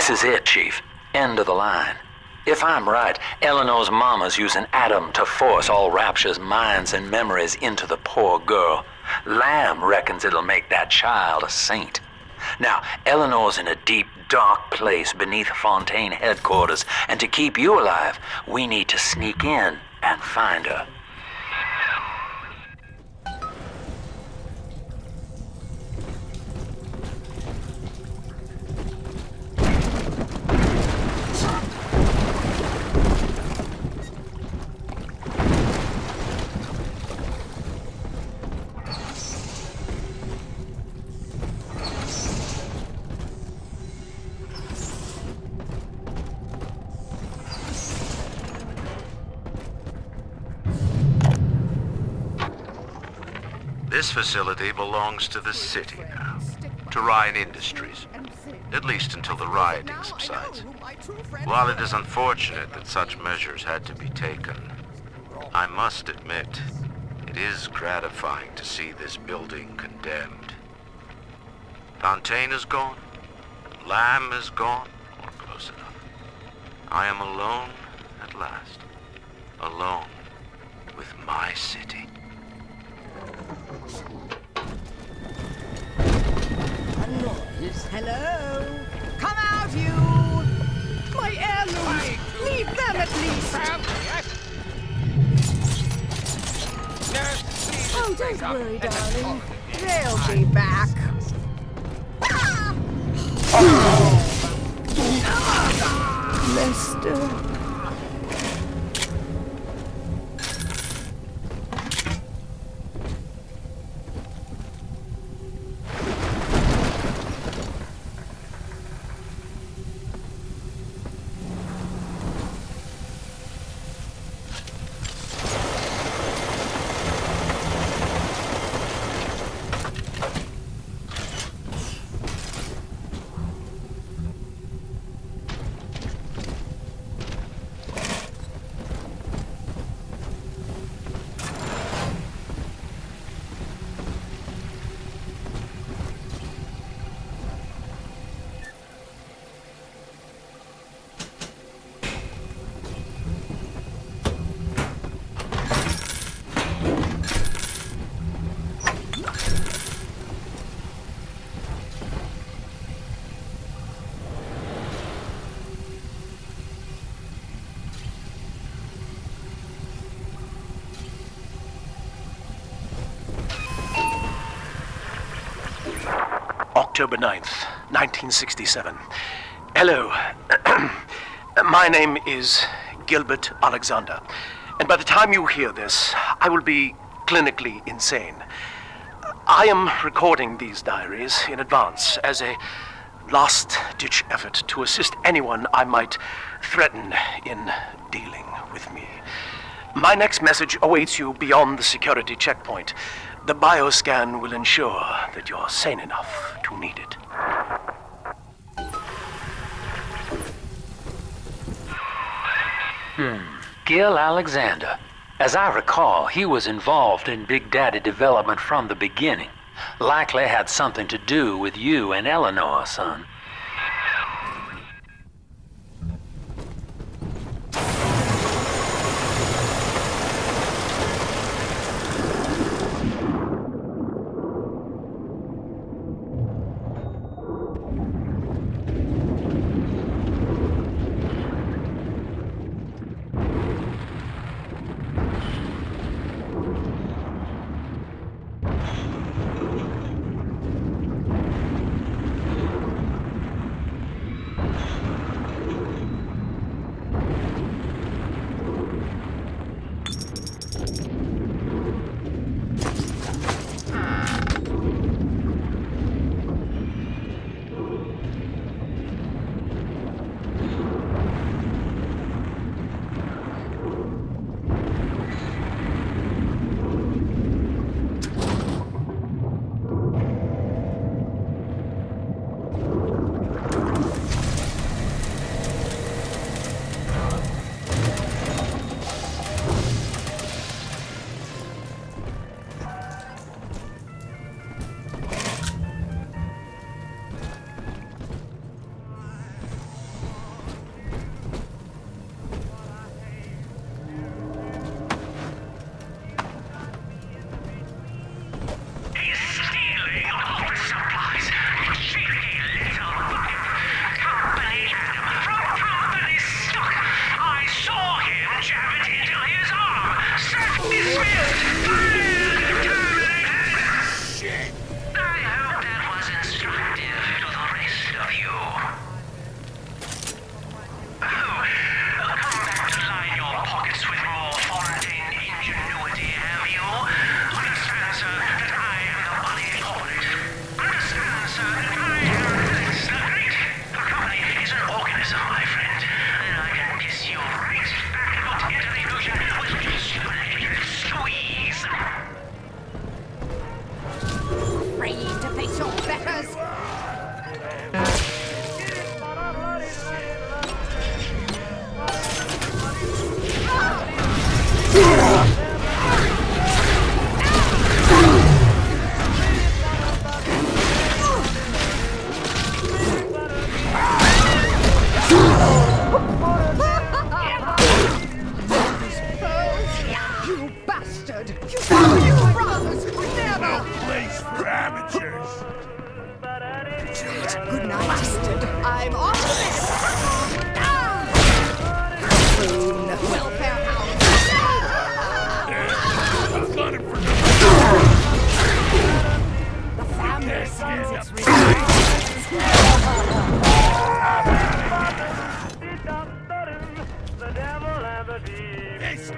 This is it, Chief. End of the line. If I'm right, Eleanor's mama's using Adam to force all Rapture's minds and memories into the poor girl. Lamb reckons it'll make that child a saint. Now, Eleanor's in a deep, dark place beneath Fontaine headquarters, and to keep you alive, we need to sneak in and find her. This facility belongs to the city now, to Ryan Industries, at least until the rioting subsides. While it is unfortunate that such measures had to be taken, I must admit, it is gratifying to see this building condemned. Fontaine is gone, Lamb is gone, or close enough. I am alone at last, alone with my city. Hello? Come out, you! My heirlooms! Leave them at least! Oh, don't worry, darling. They'll be back. Lester. October 9th, 1967. Hello. My name is Gilbert Alexander, and by the time you hear this, I will be clinically insane. I am recording these diaries in advance as a last-ditch effort to assist anyone I might threaten in dealing with me. My next message awaits you beyond the security checkpoint. The bioscan will ensure that you're sane enough to need it. Gil Alexander. As I recall, he was involved in Big Daddy development from the beginning. Likely had something to do with you and Eleanor, son.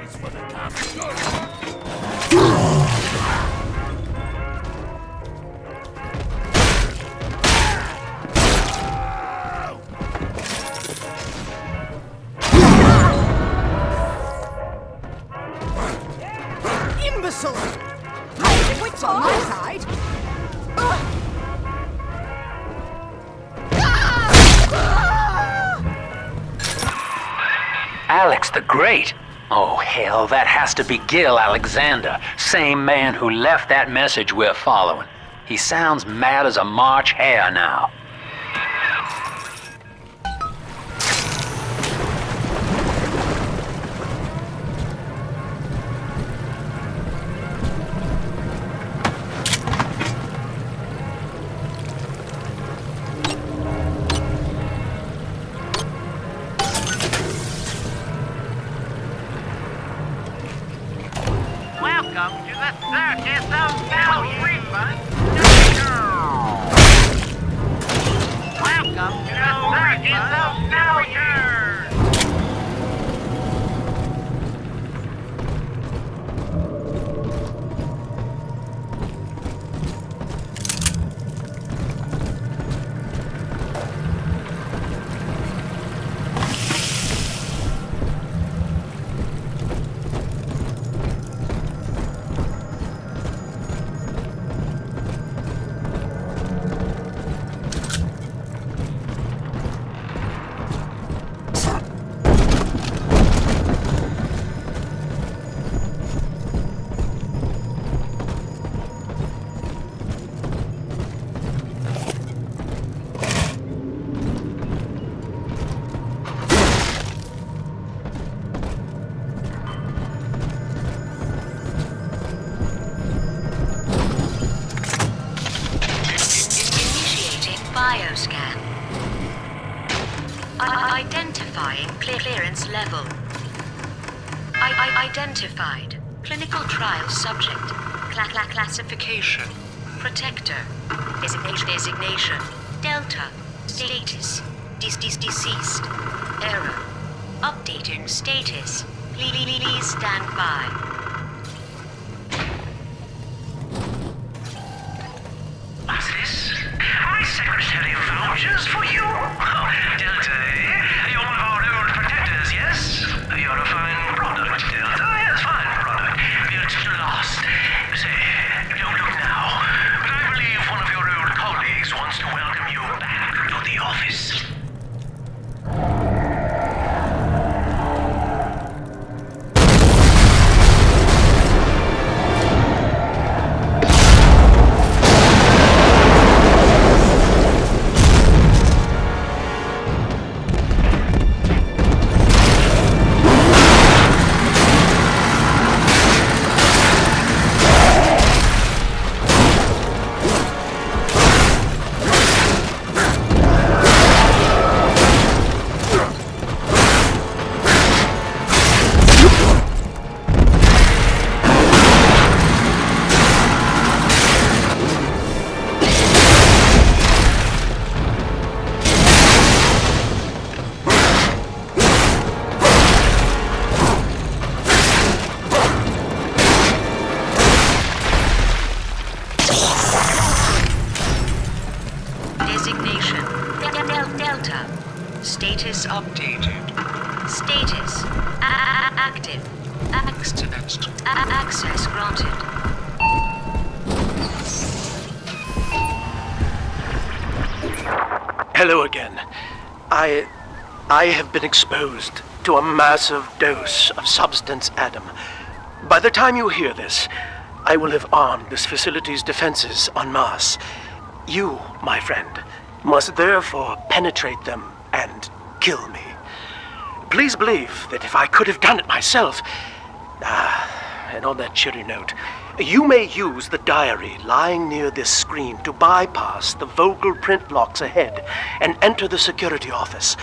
Imbecile! My wits on my side! Alex the Great? Oh, hell, that has to be Gil Alexander, same man who left that message we're following. He sounds mad as a March hare now. Welcome to the Circus of Failure! Welcome to the Circus of Failure! Bioscan. Identifying clearance level. Identified. Clinical trial subject. Classification. Protector. Designation. Delta. Status. Deceased. Error. Updating status. Please stand by. What's this? My secretary vouchers for you? Oh, Delta, eh? You're one of our old protectors, yes? You're a fine product, Delta. Yes, fine product. Built to last. Say, don't look now, but I believe one of your old colleagues wants to welcome you back to the office. Delta. Status updated. Status active. Access granted. Hello again. I have been exposed to a massive dose of substance Adam. By the time you hear this, I will have armed this facility's defenses en masse. You, my friend, must therefore penetrate them and kill me. Please believe that if I could have done it myself... and on that cheery note, you may use the diary lying near this screen to bypass the vocal print locks ahead and enter the security office.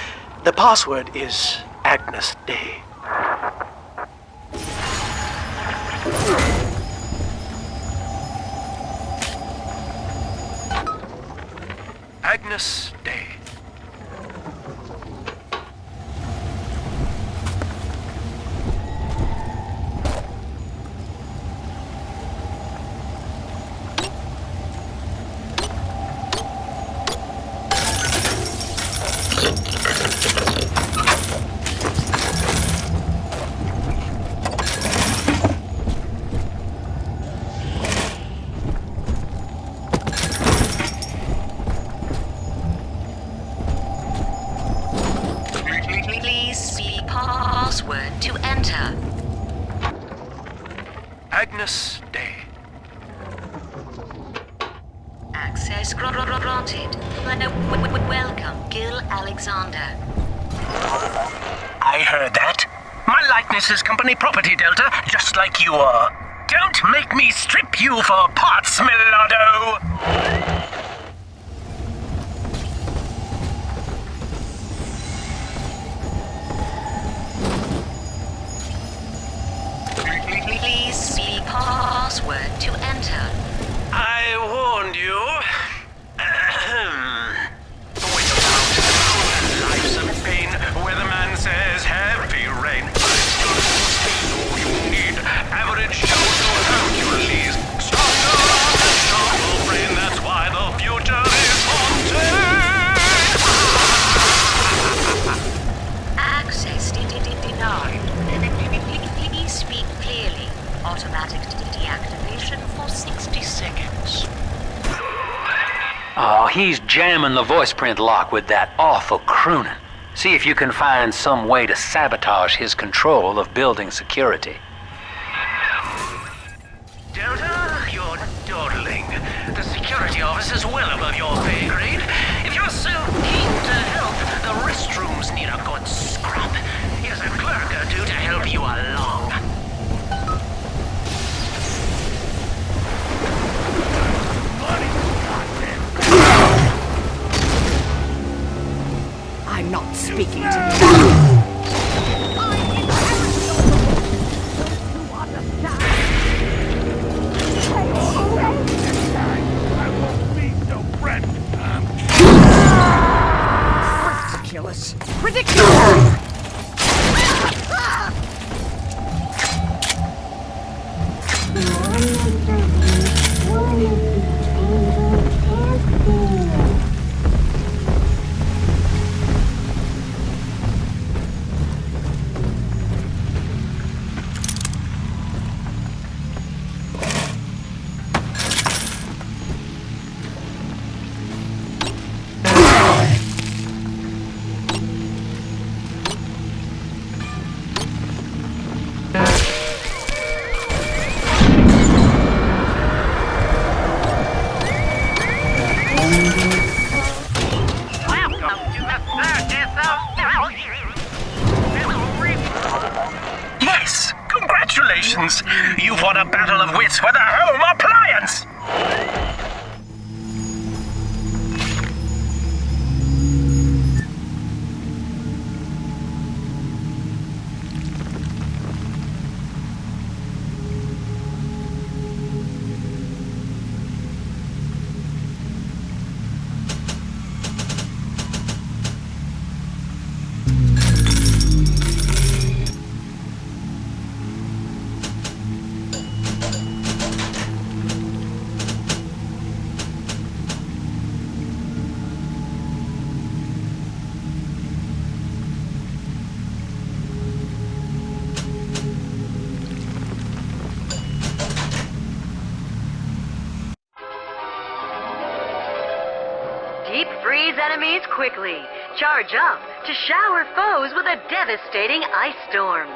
The password is Agnes Day. Agnes Day. Please speak password to enter. Agnes Day. Access granted. Welcome, Gil Alexander. I heard that. My likeness is company property, Delta, just like you are. Don't make me strip you for parts, Millardo! Please speak password to enter. I warned you. Life's a pain, weatherman says heavy rain. Speed all you need. Average Joe to Hercules. Stronger on the sharper brain, that's why the future is Fontaine. Access denied. Please speak clearly. Automatic deactivation for 60 seconds. Oh, he's jamming the voice print lock with that awful crooning. See if you can find some way to sabotage his control of building security. Delta, you're dawdling. The security office is well above your pay grade. If you're so keen to help, the restrooms need a good scrub. Here's a clerk or two to help you along. I'm not speaking to you. Ridiculous. Ridiculous! Yes! Congratulations! You've won a battle of wits with a home appliance! Deep freeze enemies quickly. Charge up to shower foes with a devastating ice storm.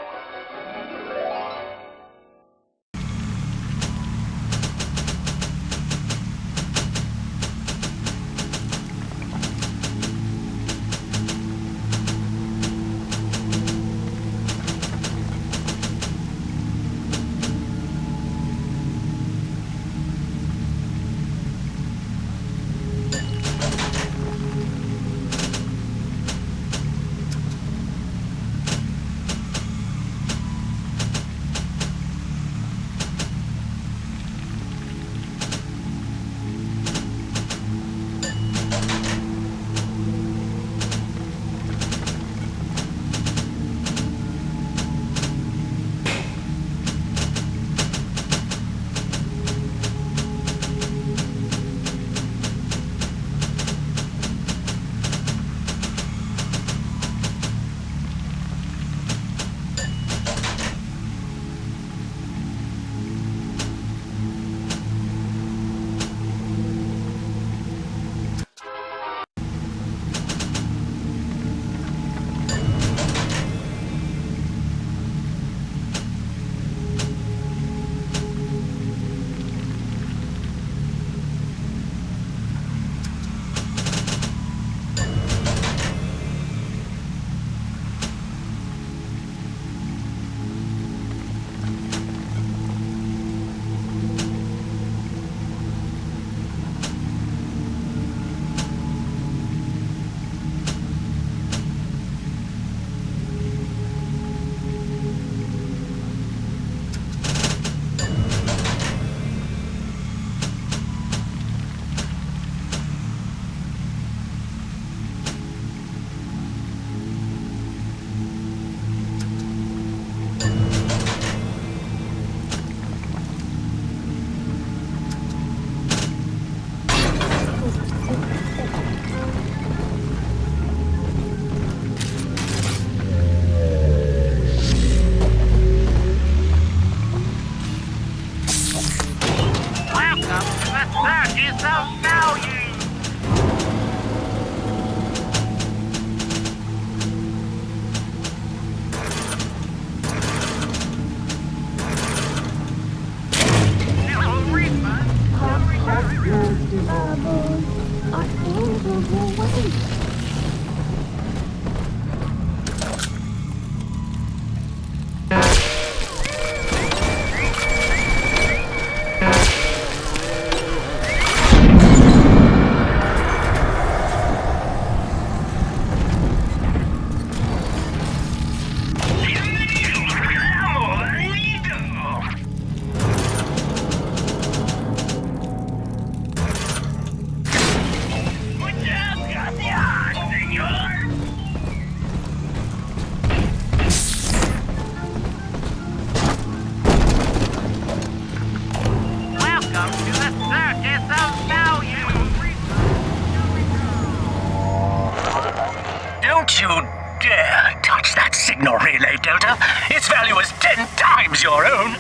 signal relay, Delta. Its value is 10 times your own.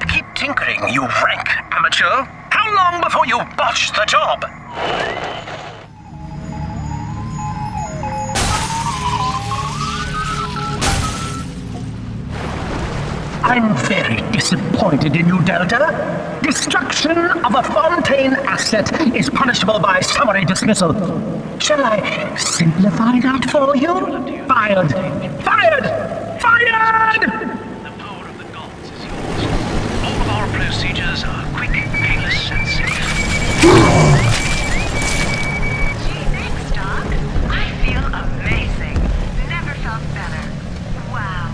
Keep tinkering, you rank amateur. How long before you botch the job? I'm very disappointed in you, Delta. Destruction of a Fontaine asset is punishable by summary dismissal. Shall I simplify that for you? Fired! Fired! Fired! The power of the gods is yours. All of our procedures are quick, painless, and safe. Gee, thanks, Doc. I feel amazing. Never felt better. Wow.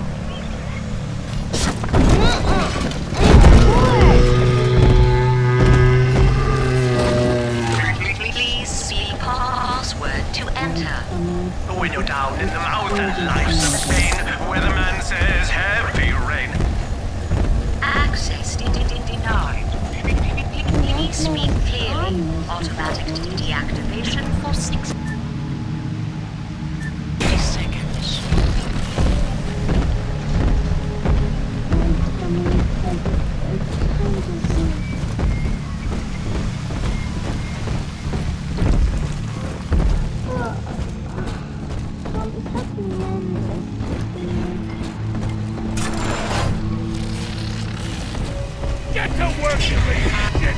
Please see password to enter. When you're down in the mouth and life's a pain, weatherman says heavy rain. Access denied. Please speak clearly. Automatic deactivation for 60 seconds. Get to work, you idiot!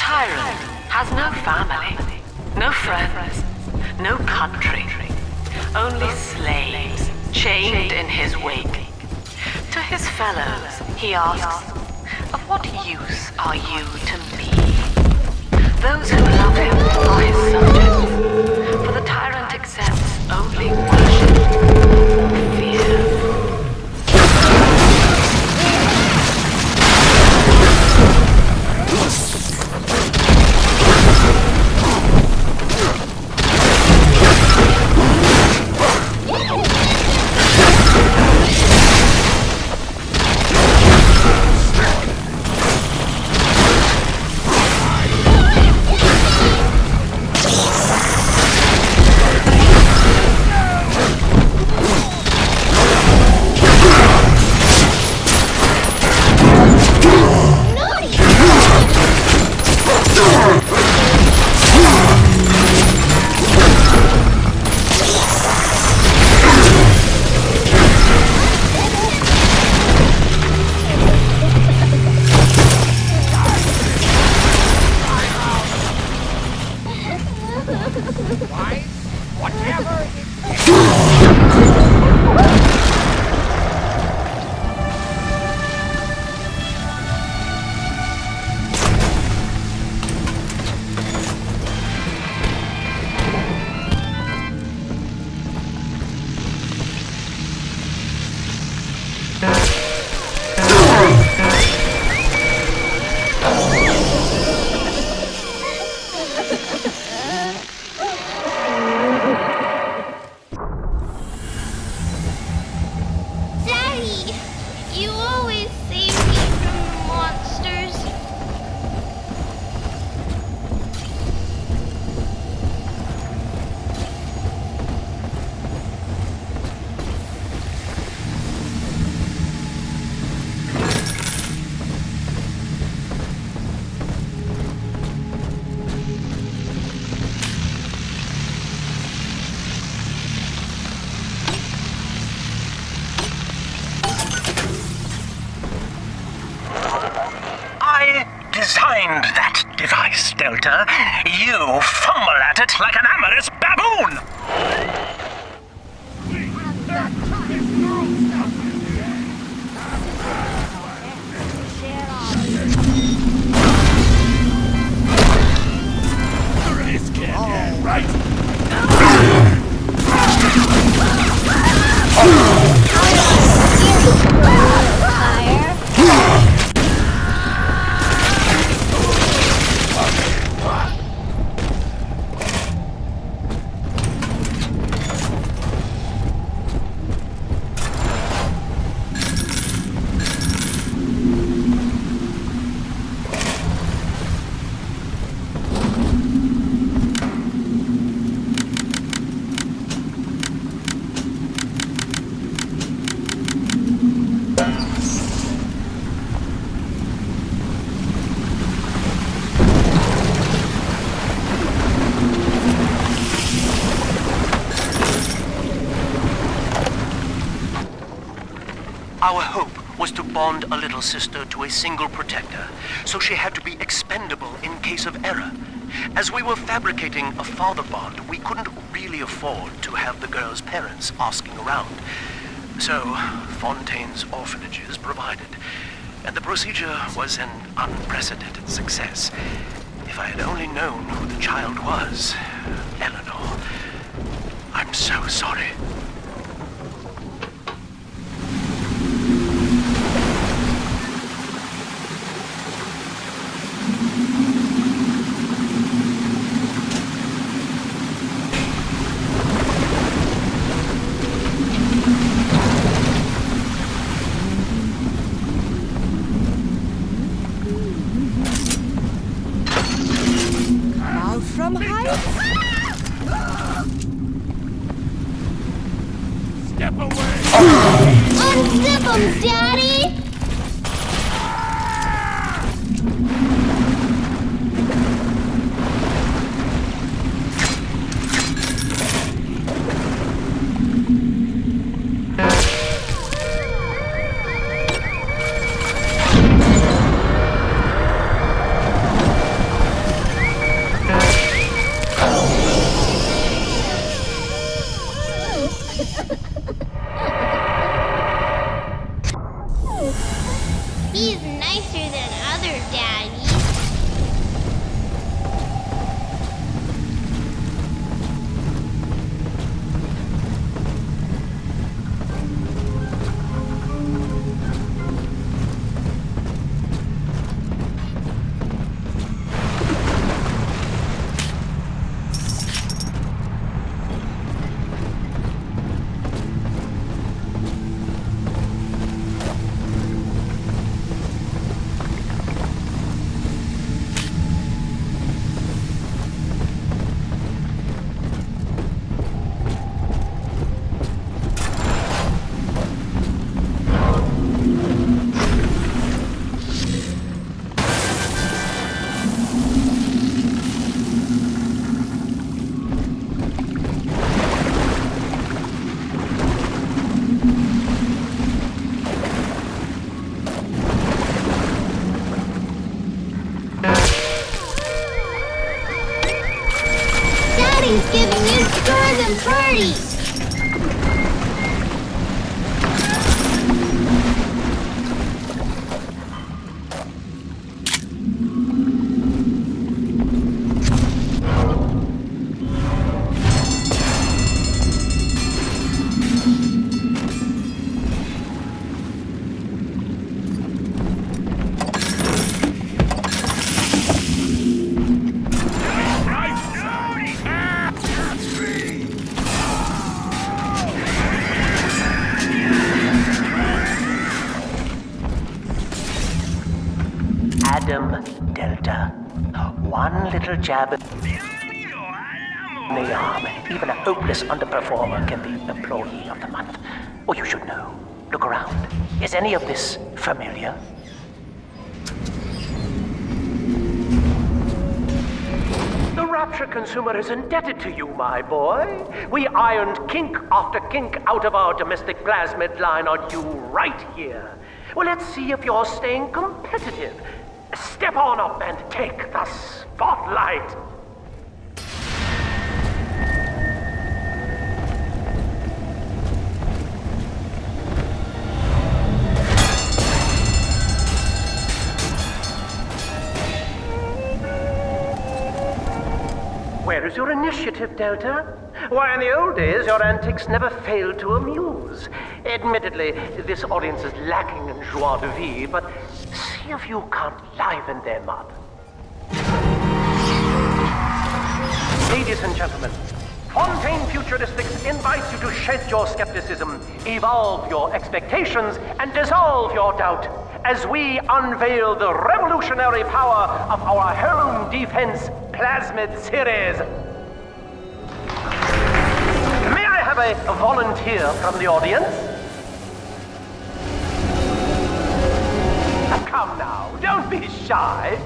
Tyrant has no family, no friends, no country, only slaves chained in his wake. To his fellows, he asks, of what use are you to me? Those who love him are his subjects, for the tyrant accepts only worship or fear. What? Delta. You fumble at it like an amorous baboon! Our hope was to bond a little sister to a single protector, so she had to be expendable in case of error. As we were fabricating a father bond, we couldn't really afford to have the girl's parents asking around. So, Fontaine's orphanages provided, and the procedure was an unprecedented success. If I had only known who the child was, Eleanor, I'm so sorry. From heights? Step away! Unzip 'em, Daddy! He's nicer than other daddies. Daddy's giving you stores and parties. Delta. One little jab in the arm. Even a hopeless underperformer can be Employee of the Month. Or you should know. Look around. Is any of this familiar? The Rapture consumer is indebted to you, my boy. We ironed kink after kink out of our domestic plasmid line on you right here. Well, let's see if you're staying competitive. Step on up and take the spotlight. Where is your initiative, Delta? Why, in the old days, your antics never failed to amuse. Admittedly, this audience is lacking in joie de vivre, but see if you can't liven them up. Ladies and gentlemen, Fontaine Futurísticos invites you to shed your skepticism, evolve your expectations, and dissolve your doubt as we unveil the revolutionary power of our home defense plasmid series. May I have a volunteer from the audience? Come now, don't be shy.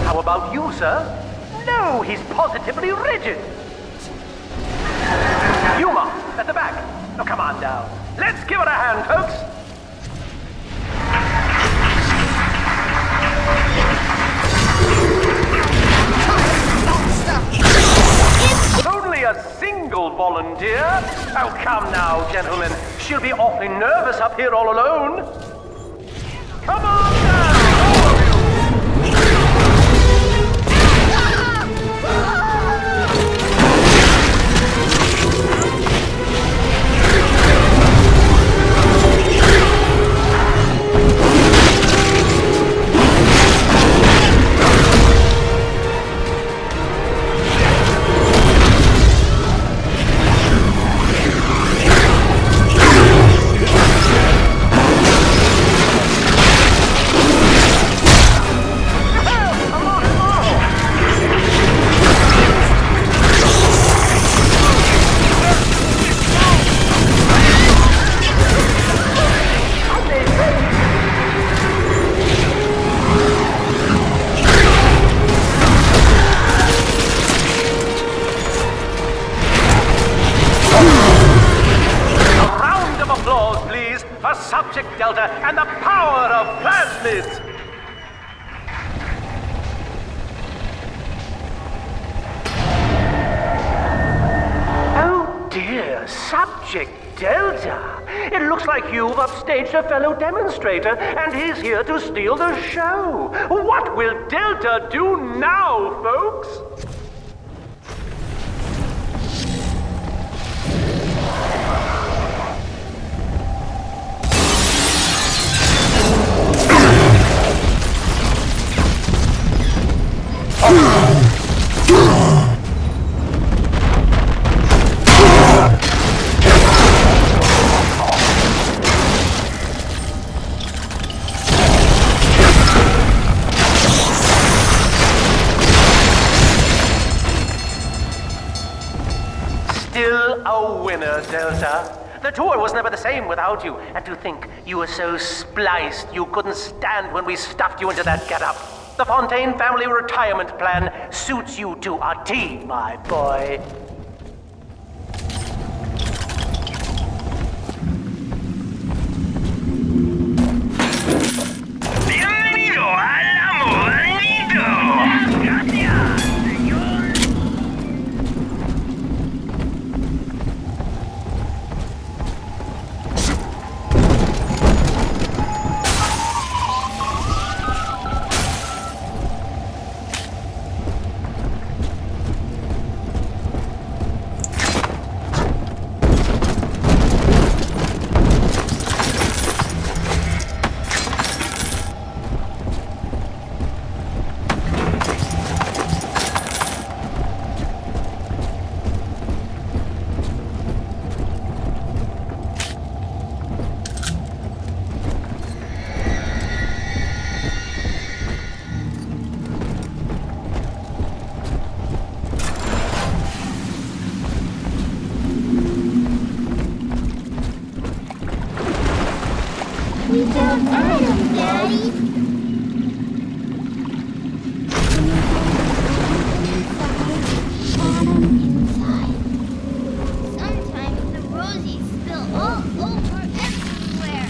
How about you, sir? No, he's positively rigid. Yuma, at the back. Now come on down. Let's give it a hand, folks. Only a single volunteer? Oh, come now, gentlemen. She'll be awfully nervous up here all alone. Come on down, all of you! Subject Delta and the power of plasmids! Oh dear, Subject Delta! It looks like you've upstaged a fellow demonstrator and he's here to steal the show! What will Delta do now, folks? Still a winner, Delta. The tour was never the same without you. And to think you were so spliced you couldn't stand when we stuffed you into that getup. The Fontaine family retirement plan suits you to a T, my boy. Bienvenido al Amoranito. Gracias, señor. We found Adam, Daddy. Adam inside. Sometimes the rosies spill all over everywhere.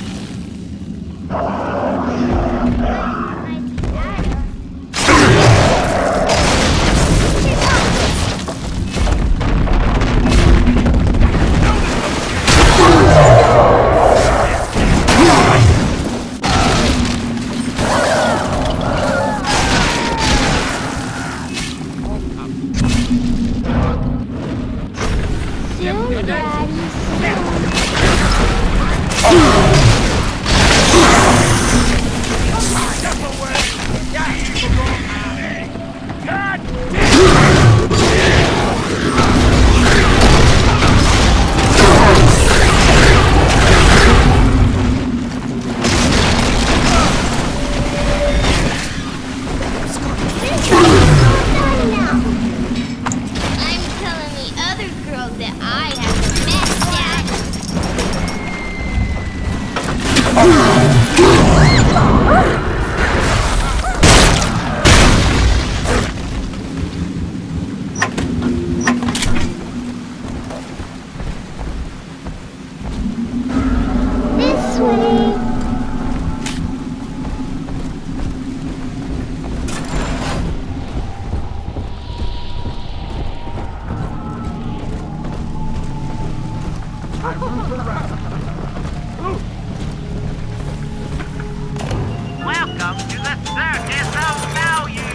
Welcome to the circus of value.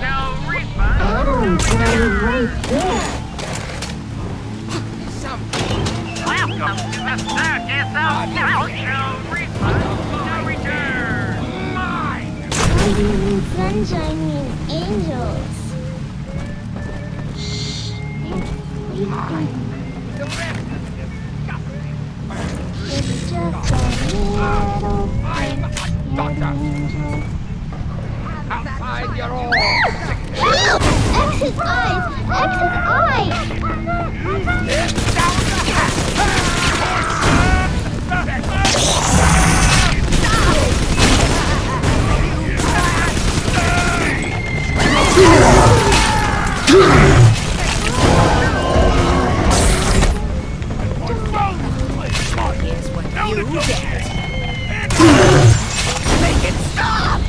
No refund, no return. Welcome to the circus of value. No refund, no return. Mine. Why do you mean sunshine means angels? Shh. The rest is disgusting. It's just a little I'm a doctor. Outside, you're all sick. X's eyes! X's eyes! Down the Here's what you get. Make it stop!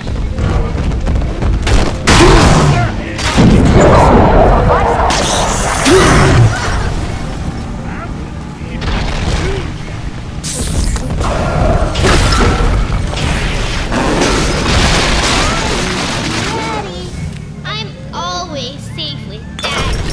Daddy, I'm always safe with Daddy.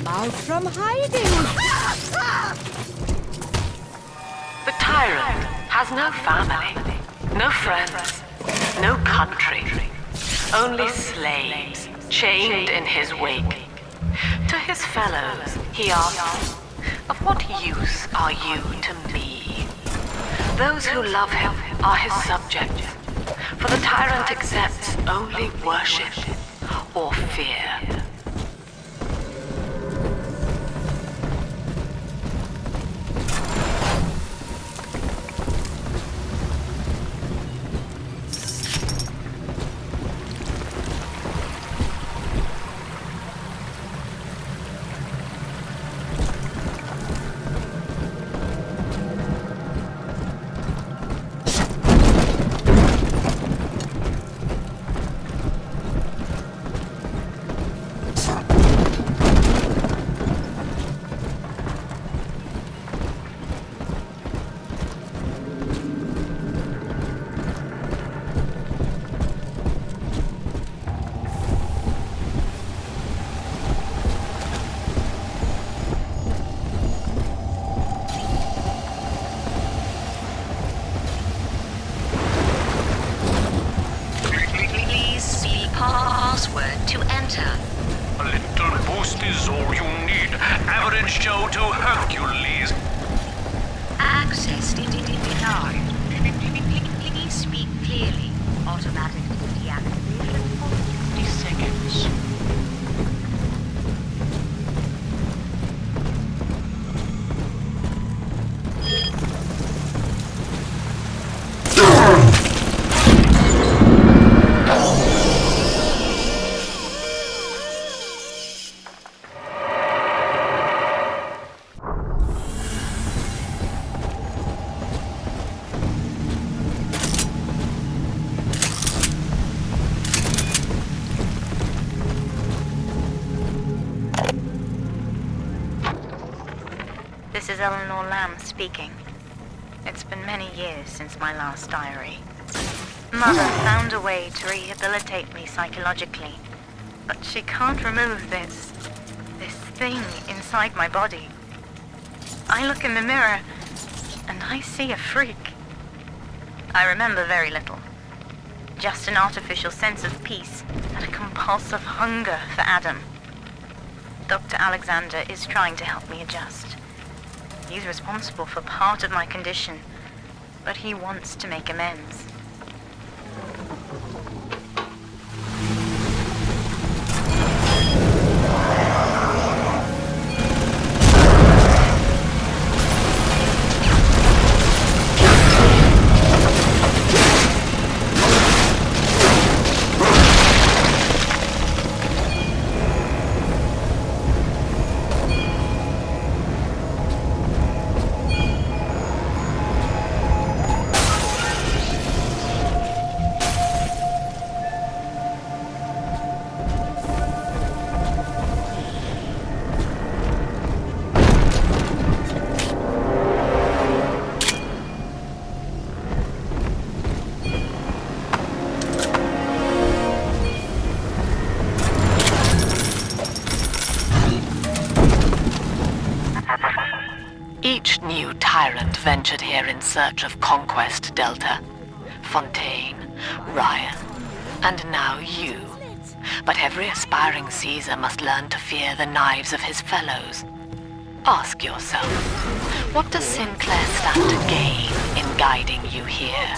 Out from hiding! The tyrant has no family, no friends, no country. Only slaves, chained in his wake. To his fellows, he asks, "Of what use are you to me?" Those who love him are his subjects, for the tyrant accepts only worship or fear. Ghost is all you need. Average Joe to Hercules. Access denied. Please speak clearly. Automatic deactivation for 50 seconds. This is Eleanor Lamb speaking. It's been many years since my last diary. Mother found a way to rehabilitate me psychologically, but she can't remove this thing inside my body. I look in the mirror, and I see a freak. I remember very little. Just an artificial sense of peace and a compulsive hunger for Adam. Dr. Alexander is trying to help me adjust. He's responsible for part of my condition, but he wants to make amends. Each new tyrant ventured here in search of conquest, Delta. Fontaine, Ryan, and now you. But every aspiring Caesar must learn to fear the knives of his fellows. Ask yourself, what does Sinclair stand to gain in guiding you here?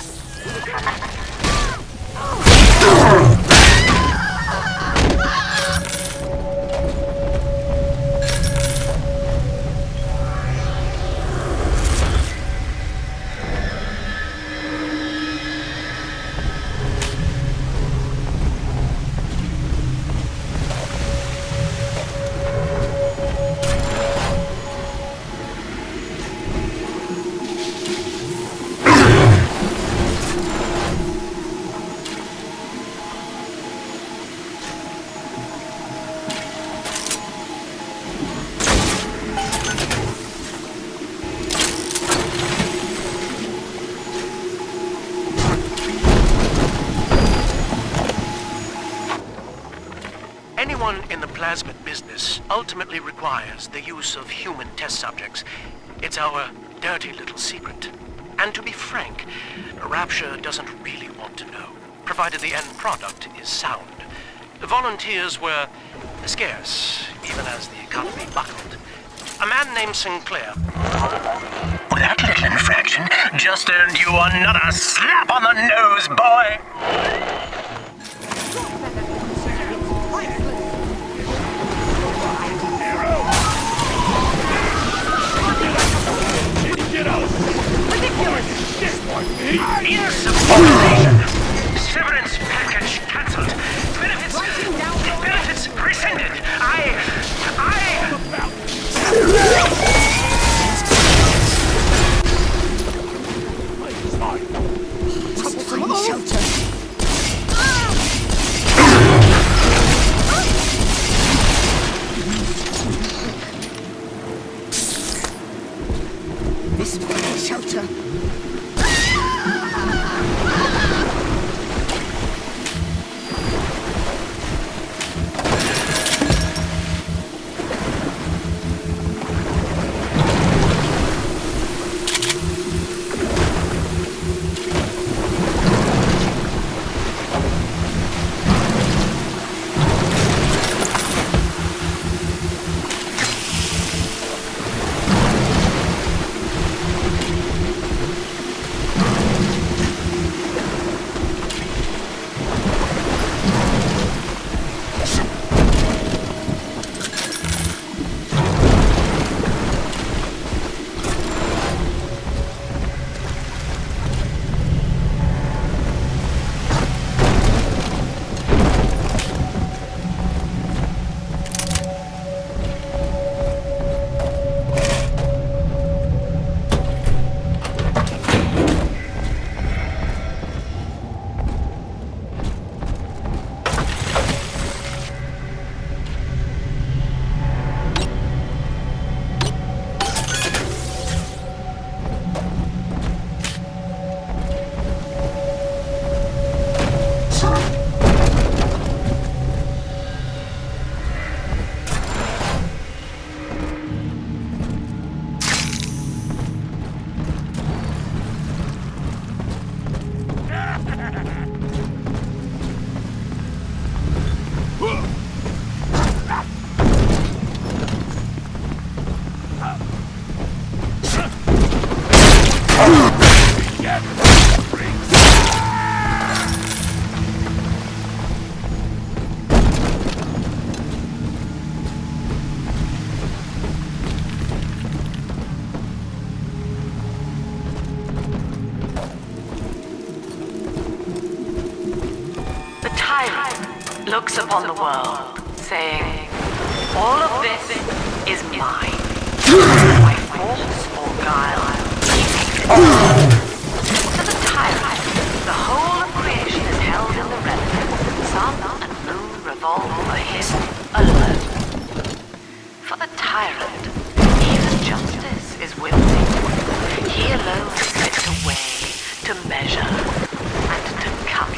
Anyone in the plasmid business ultimately requires the use of human test subjects. It's our dirty little secret. And to be frank, Rapture doesn't really want to know, provided the end product is sound. Volunteers were scarce, even as the economy buckled. A man named Sinclair. That little infraction just earned you another slap on the nose, boy! Insubordination! Severance package cancelled. Benefits rescinded. Shelter. This shelter. tyrant looks upon the world, saying, all of this is mine. By force or guile, he makes it all. To the tyrant, the whole of creation is held in the relative. Sun and moon revolve for him alone. For the tyrant, even justice is with him. He alone sits away to measure and to count.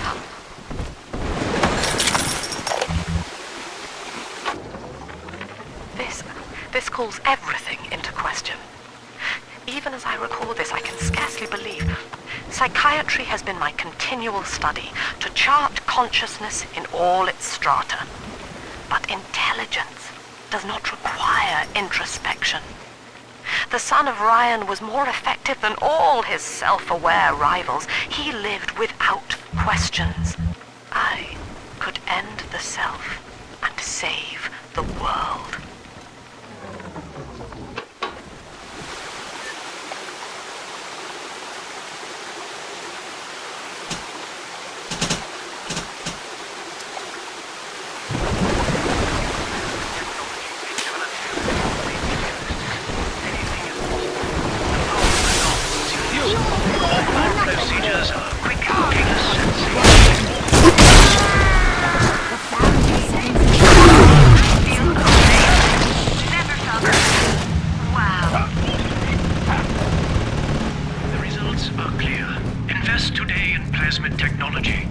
This calls everything into question. Even as I record this, I can scarcely believe. Psychiatry has been my continual study to chart consciousness in all its strata. But intelligence does not require introspection. The son of Ryan was more effective than all his self-aware rivals. He lived without questions. I could end the self and save the world. Procedures are quick, painless, and safe. Never felt it. Wow. The results are clear. Invest today in plasmid technology.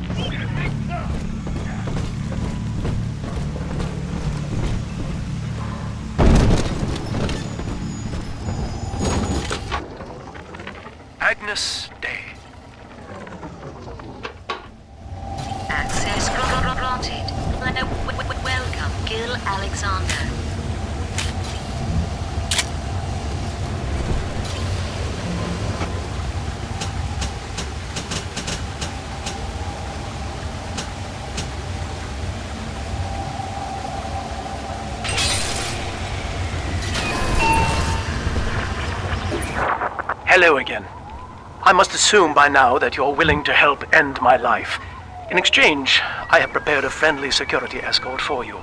Agnes Day. Access granted. Welcome, Gil Alexander. Hello again. I must assume by now that you're willing to help end my life. In exchange, I have prepared a friendly security escort for you.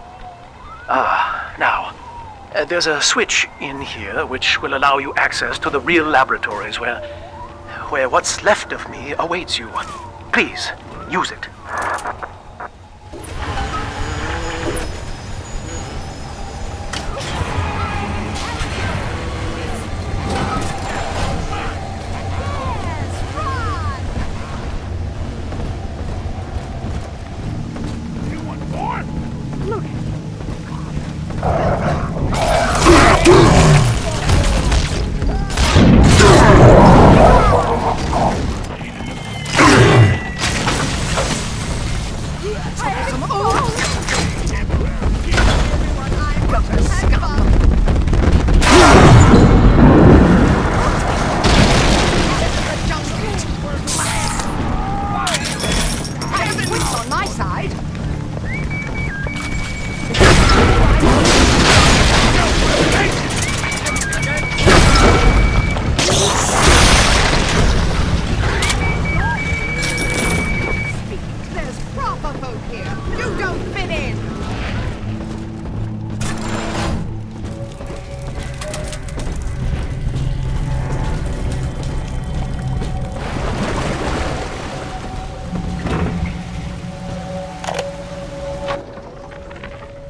Now, there's a switch in here which will allow you access to the real laboratories where what's left of me awaits you. Please, use it.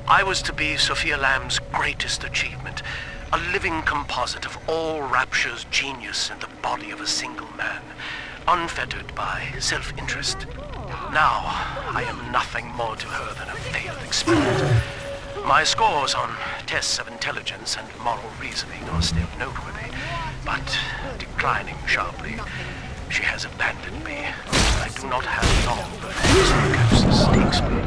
I was to be Sophia Lamb's greatest achievement, a living composite of all Rapture's genius in the body of a single man, unfettered by self-interest. Now, I am nothing more to her than a failed experiment. My scores on tests of intelligence and moral reasoning are still noteworthy, but declining sharply. She has abandoned me. I do not have long before this psychosis takes me.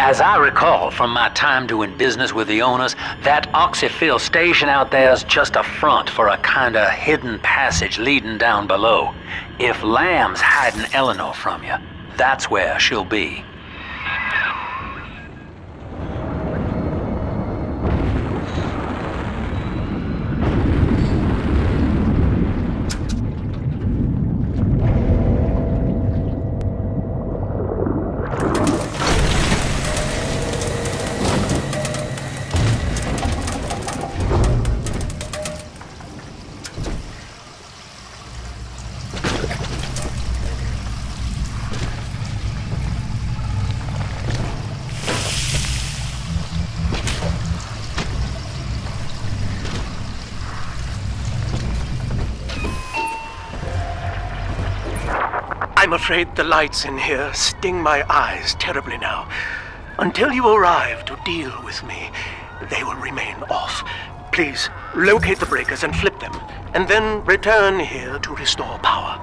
As I recall from my time doing business with the owners, that oxyfill station out there's just a front for a kinda hidden passage leading down below. If Lamb's hiding Eleanor from you, that's where she'll be. I'm afraid the lights in here sting my eyes terribly now. Until you arrive to deal with me, they will remain off. Please, locate the breakers and flip them, and then return here to restore power.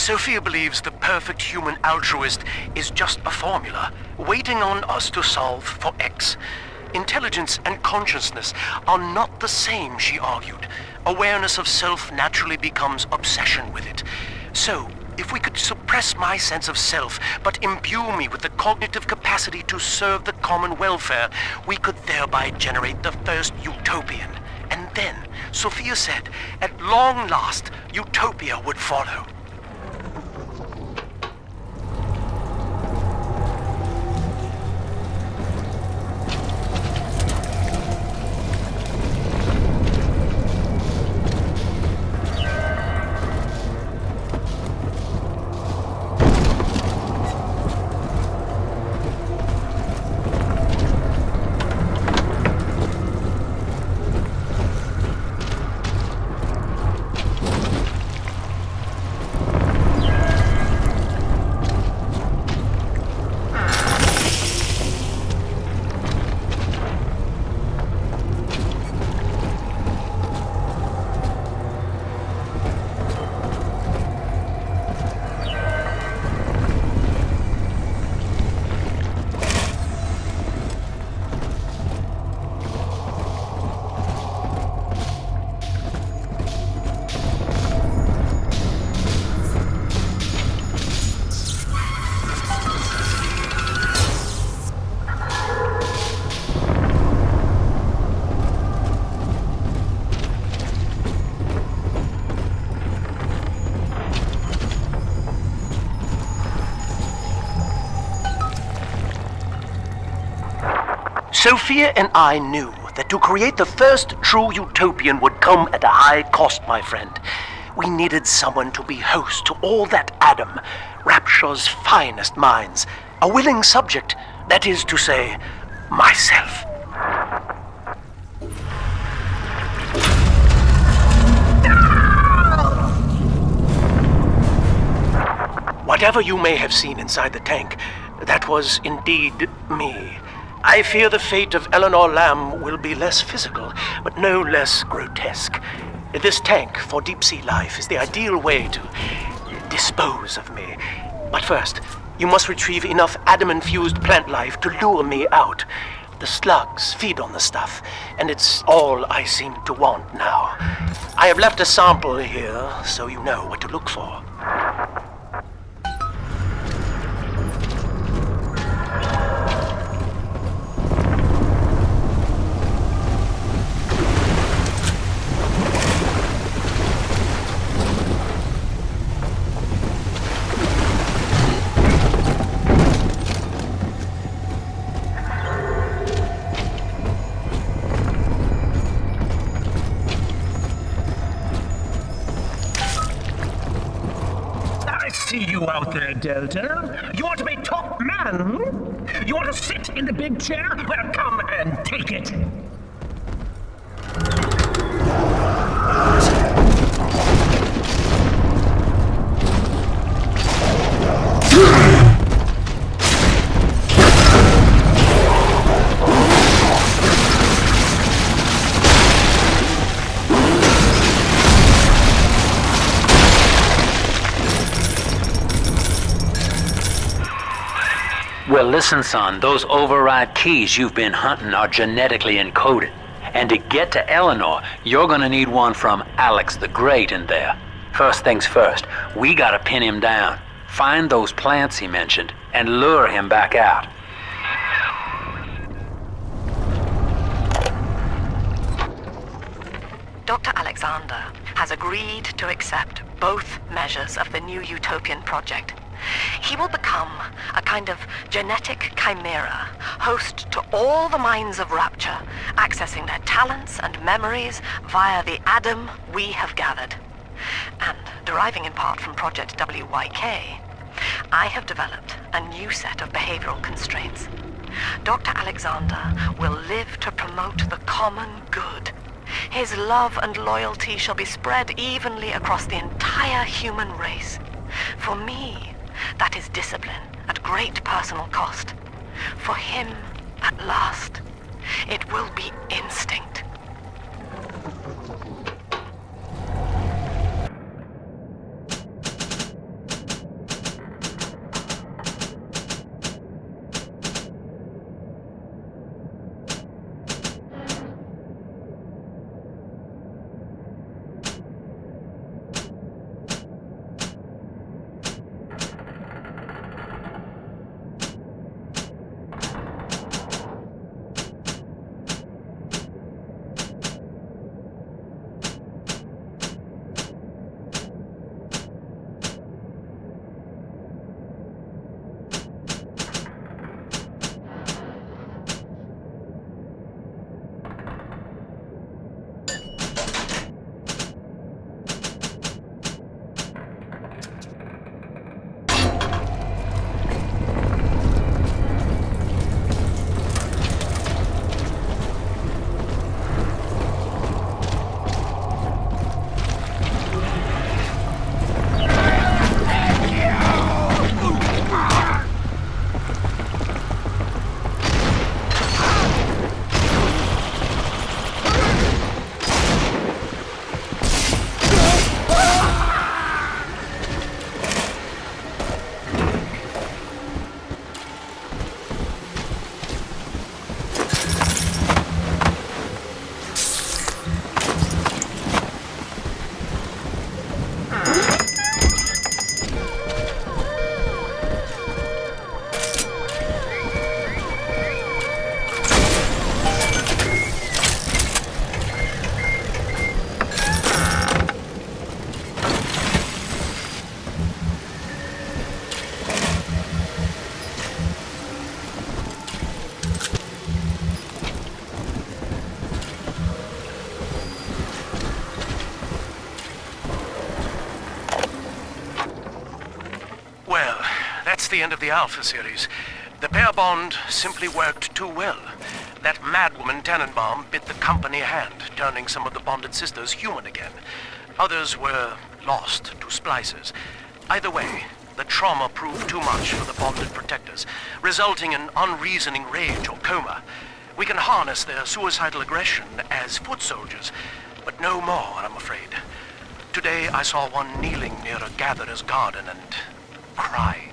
Sophia believes the perfect human altruist is just a formula, waiting on us to solve for X. Intelligence and consciousness are not the same, she argued. Awareness of self naturally becomes obsession with it. So, if we could suppress my sense of self, but imbue me with the cognitive capacity to serve the common welfare, we could thereby generate the first utopian. And then, Sophia said, at long last, utopia would follow. Sophia and I knew that to create the first true utopian would come at a high cost, my friend. We needed someone to be host to all that Adam, Rapture's finest minds. A willing subject, that is to say, myself. Whatever you may have seen inside the tank, that was indeed me. I fear the fate of Eleanor Lamb will be less physical, but no less grotesque. This tank for deep-sea life is the ideal way to dispose of me. But first, you must retrieve enough Adam-infused plant life to lure me out. The slugs feed on the stuff, and it's all I seem to want now. I have left a sample here, so you know what to look for. See you out there, Delta. You want to be top man? You want to sit in the big chair? Well, come and take it. Well, listen, son, those override keys you've been hunting are genetically encoded. And to get to Eleanor, you're gonna need one from Alex the Great in there. First things first, we gotta pin him down. Find those plants he mentioned, and lure him back out. Dr. Alexander has agreed to accept both measures of the new utopian project. He will become a kind of genetic chimera, host to all the minds of Rapture, accessing their talents and memories via the Adam we have gathered. And deriving in part from Project WYK, I have developed a new set of behavioral constraints. Dr. Alexander will live to promote the common good. His love and loyalty shall be spread evenly across the entire human race. For me, that is discipline at great personal cost. For him, at last, it will be instinct. That's the end of the Alpha series. The pair bond simply worked too well. That madwoman Tannenbaum bit the company hand, turning some of the bonded sisters human again. Others were lost to splices. Either way, The trauma proved too much for the bonded protectors, resulting in unreasoning rage or coma. We can harness their suicidal aggression as foot soldiers, but no more, I'm afraid. Today I saw one kneeling near a gatherer's garden and crying.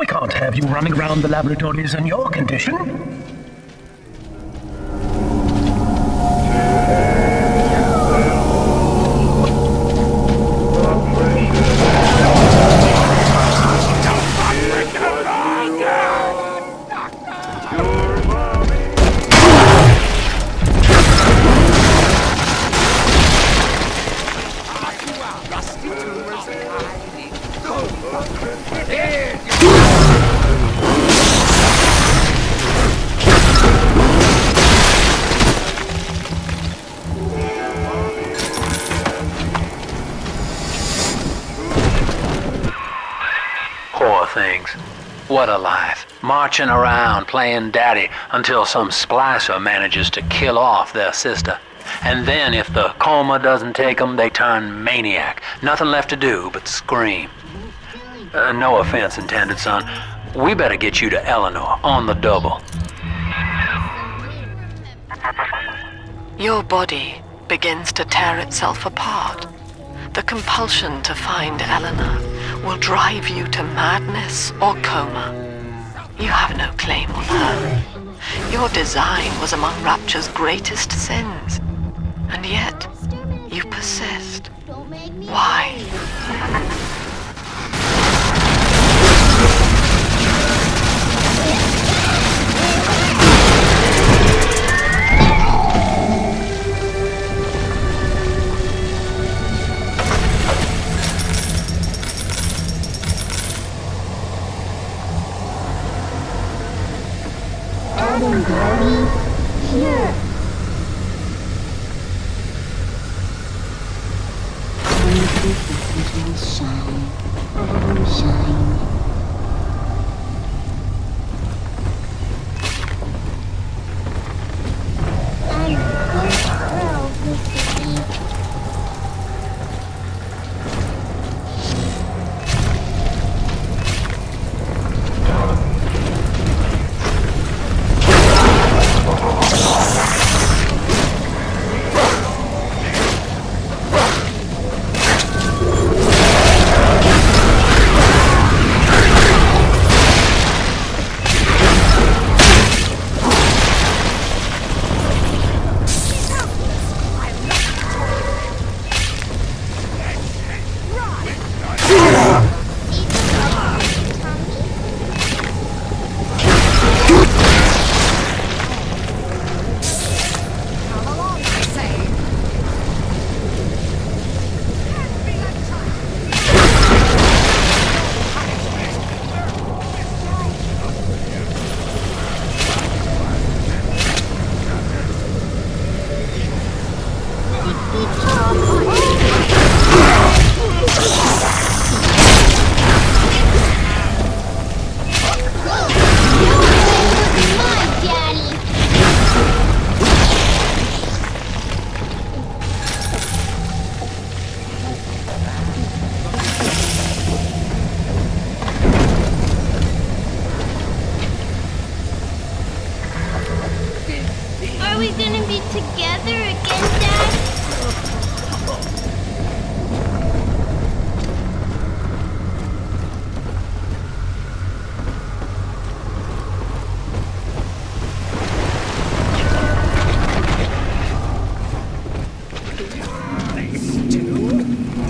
We can't have you running around the laboratories in your condition. Poor things. What a life. Marching around, playing daddy, until some splicer manages to kill off their sister. And then if the coma doesn't take them, they turn maniac. Nothing left to do but scream. No offense intended, son. We better get you to Eleanor, on the double. Your body begins to tear itself apart. The compulsion to find Eleanor will drive you to madness or coma. You have no claim on her. Your design was among Rapture's greatest sins. And yet, you persist. Why? Adam, Daddy, here. It will shine, oh shine. I'm a good girl, Mississippi. Are we gonna be together again, Dad?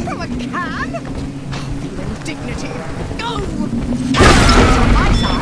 From a can? Dignity. Go! On my side.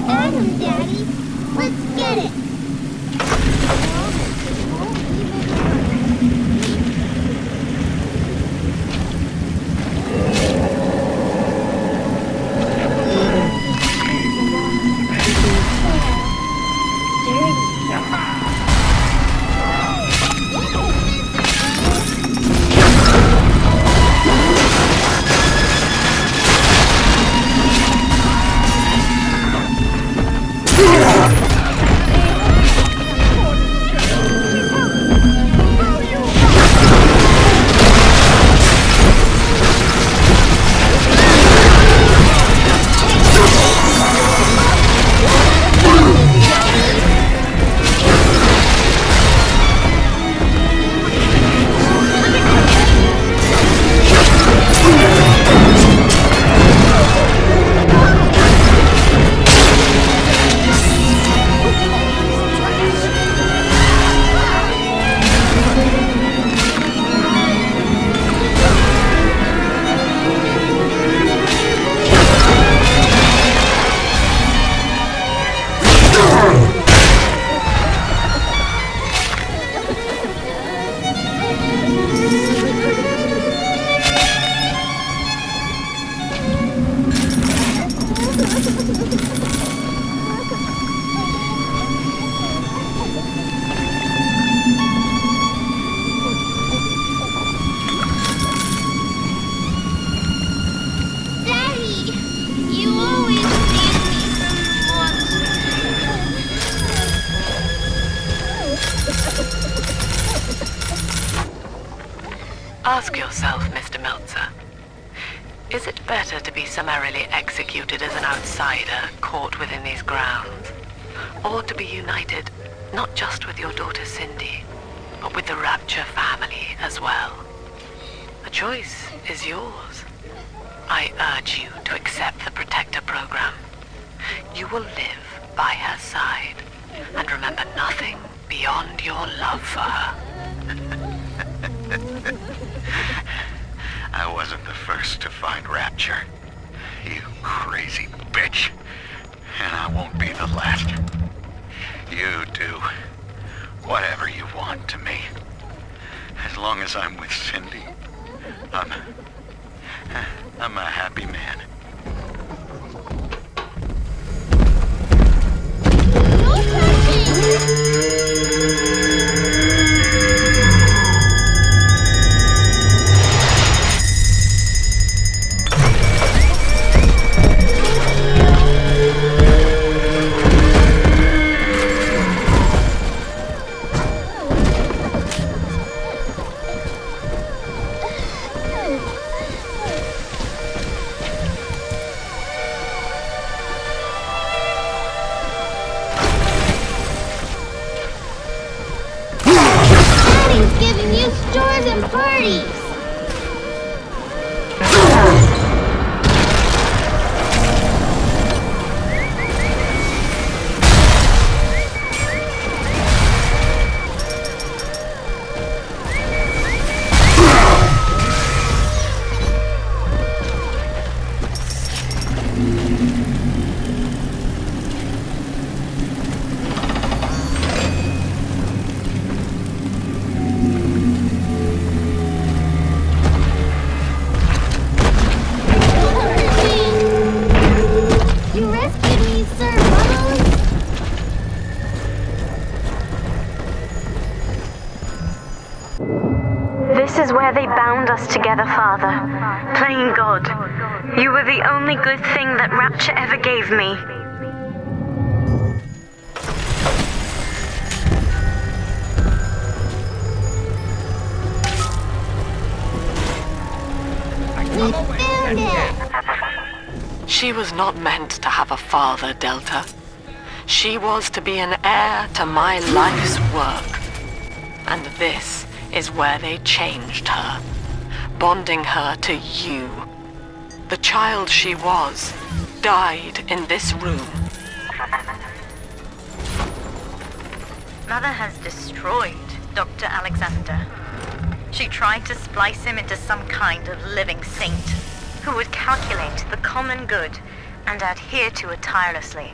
Adam, Daddy, let's get it. Ask yourself, Mr. Meltzer, is it better to be summarily executed as an outsider caught within these grounds, or to be united not just with your daughter Cindy, but with the Rapture family as well? The choice is yours. I urge you to accept the Protector program. You will live by her side, and remember nothing beyond your love for her. I wasn't the first to find Rapture, you crazy bitch. And I won't be the last. You do whatever you want to me. As long as I'm with Cindy, I'm a happy man. Giving you stores and parties! This is where they bound us together, Father. Playing God. You were the only good thing that Rapture ever gave me. We found it! She was not meant to have a father, Delta. She was to be an heir to my life's work. And this is where they changed her, bonding her to you. The child she was died in this room. Mother has destroyed Dr. Alexander. She tried to splice him into some kind of living saint who would calculate the common good and adhere to it tirelessly.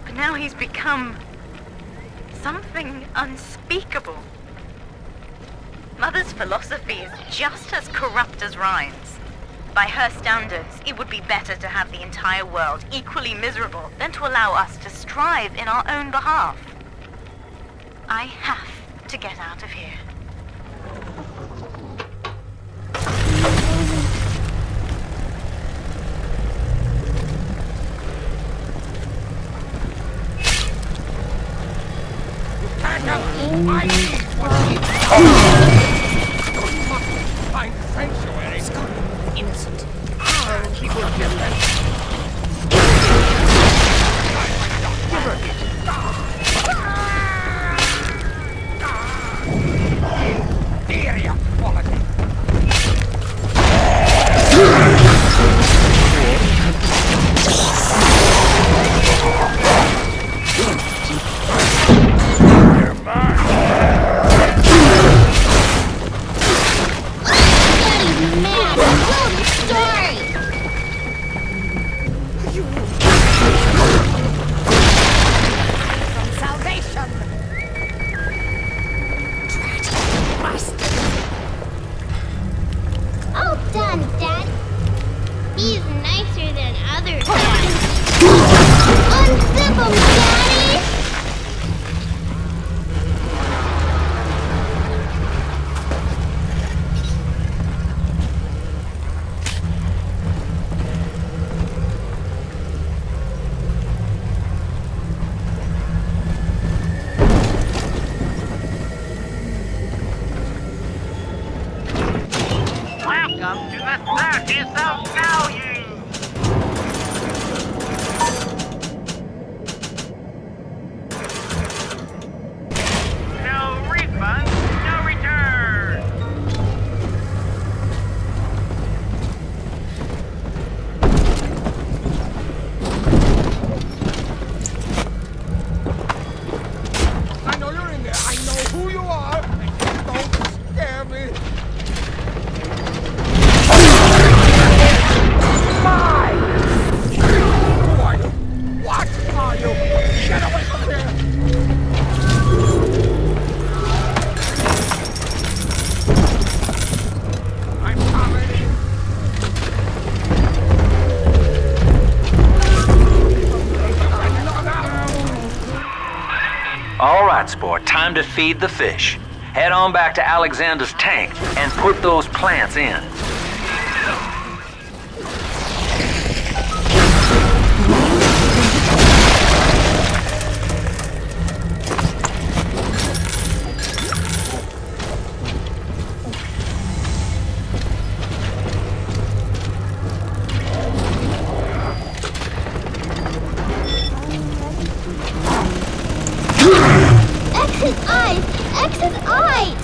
But now he's become something unspeakable. Mother's philosophy is just as corrupt as Ryan's. By her standards, it would be better to have the entire world equally miserable than to allow us to strive in our own behalf. I have to get out of here. I need find sanctuary. Scott, innocent. He will get that. Welcome to the circus of value! No refund, no return! I know you're in there. I know who you are. Don't scare me. Who are you? What are you? Get away from here! I'm coming! All right, sport, time to feed the fish. Head on back to Alexander's tank and put those plants in. Exit eyes! Exit eyes!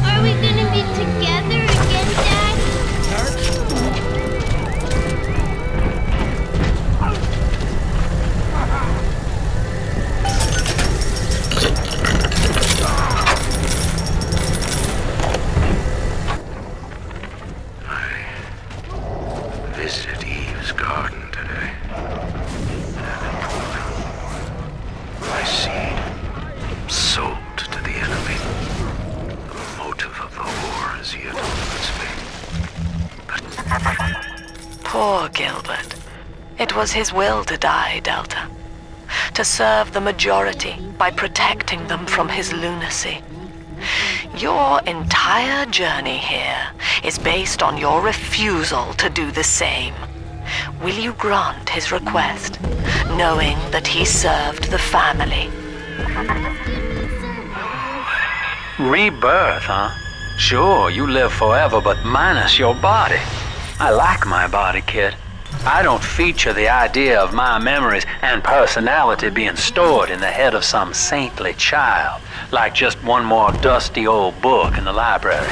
Are we gonna be together again, Dad? Visited Eve's garden today. My seed sold to the enemy. The motive of the war is yet eludes me. Poor Gilbert. It was his will to die, Delta. To serve the majority by protecting them from his lunacy. Your entire journey here is based on your refusal to do the same. Will you grant his request, knowing that he served the family? Rebirth, huh? Sure, you live forever, but minus your body. I like my body, kid. I don't feature the idea of my memories and personality being stored in the head of some saintly child, like just one more dusty old book in the library.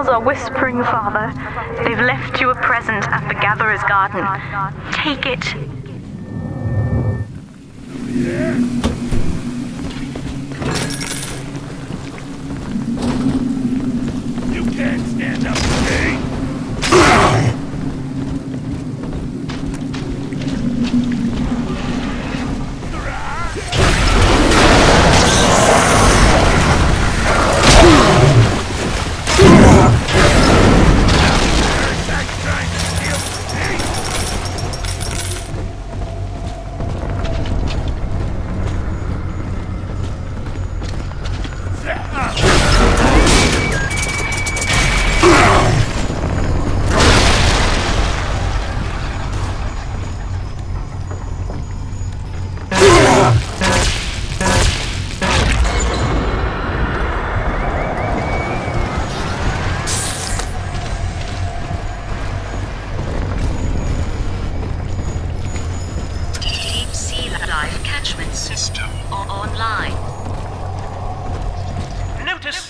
Are whispering, Father. They've left you a present at the Gatherer's Garden. Take it. You can't stand up to me!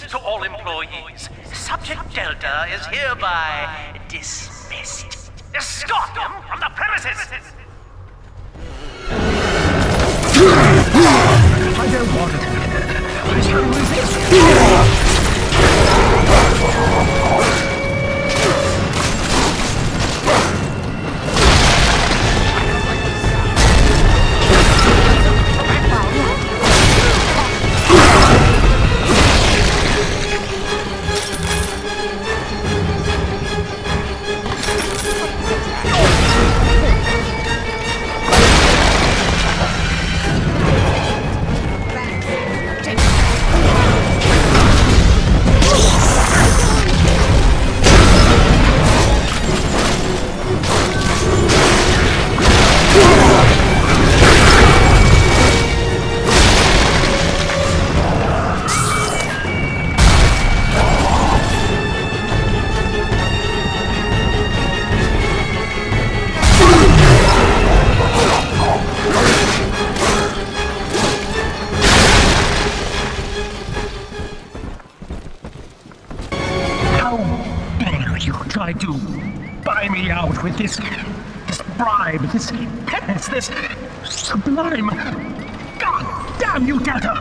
To all employees, Subject Delta is hereby dismissed. Escort him from the premises! I don't want it. I shall resist. Try to buy me out with this bribe, this penance, this sublime. God damn you, Delta!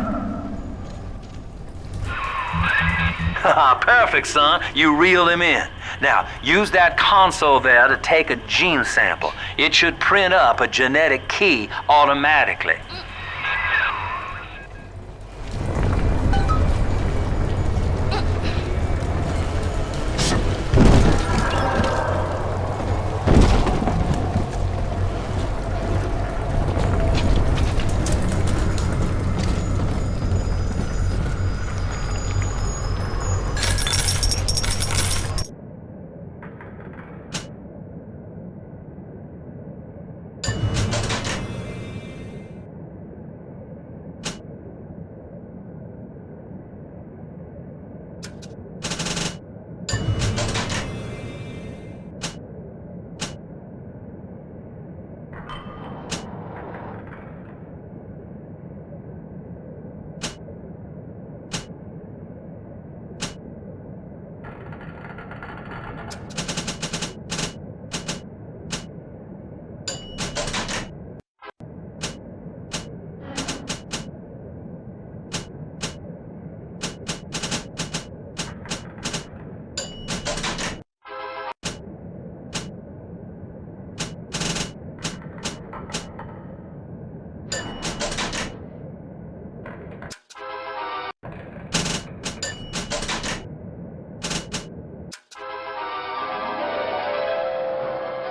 Perfect, son. You reeled him in. Now, use that console there to take a gene sample. It should print up a genetic key automatically.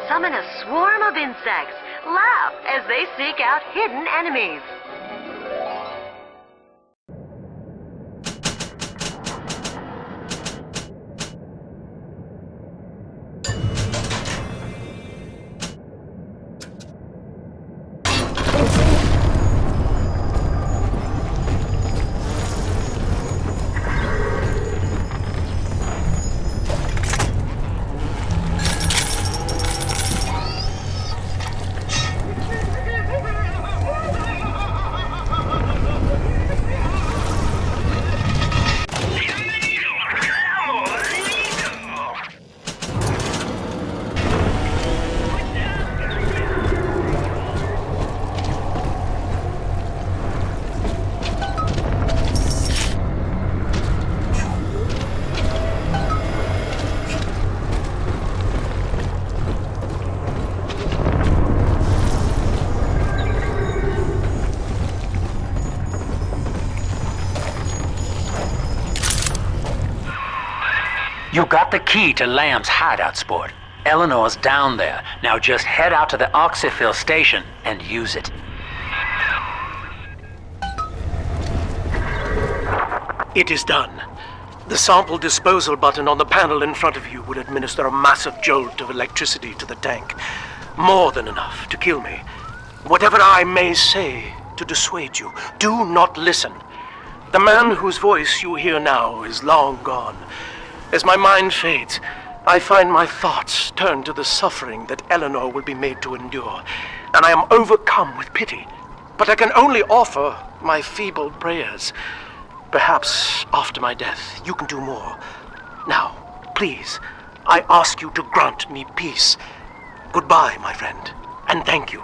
summon a swarm of insects. Laugh as they seek out hidden enemies. You got the key to Lamb's hideout, sport. Eleanor's down there. Now just head out to the oxyfill station and use it. It is done. The sample disposal button on the panel in front of you would administer a massive jolt of electricity to the tank. More than enough to kill me. Whatever I may say to dissuade you, do not listen. The man whose voice you hear now is long gone. As my mind fades, I find my thoughts turn to the suffering that Eleanor will be made to endure, and I am overcome with pity. But I can only offer my feeble prayers. Perhaps after my death, you can do more. Now, please, I ask you to grant me peace. Goodbye, my friend, and thank you.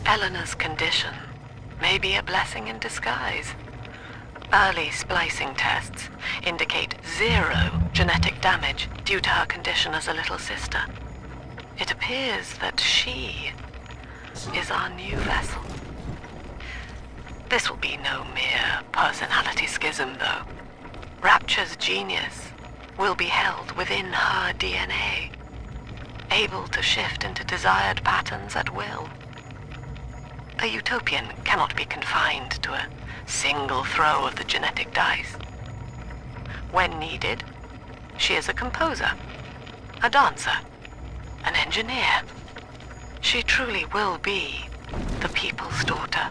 Eleanor's condition may be a blessing in disguise. Early splicing tests indicate 0 genetic damage due to her condition as a little sister. It appears that she is our new vessel. This will be no mere personality schism, though. Rapture's genius will be held within her DNA, able to shift into desired patterns at will. A utopian cannot be confined to a single throw of the genetic dice. When needed, she is a composer, a dancer, an engineer. She truly will be the people's daughter.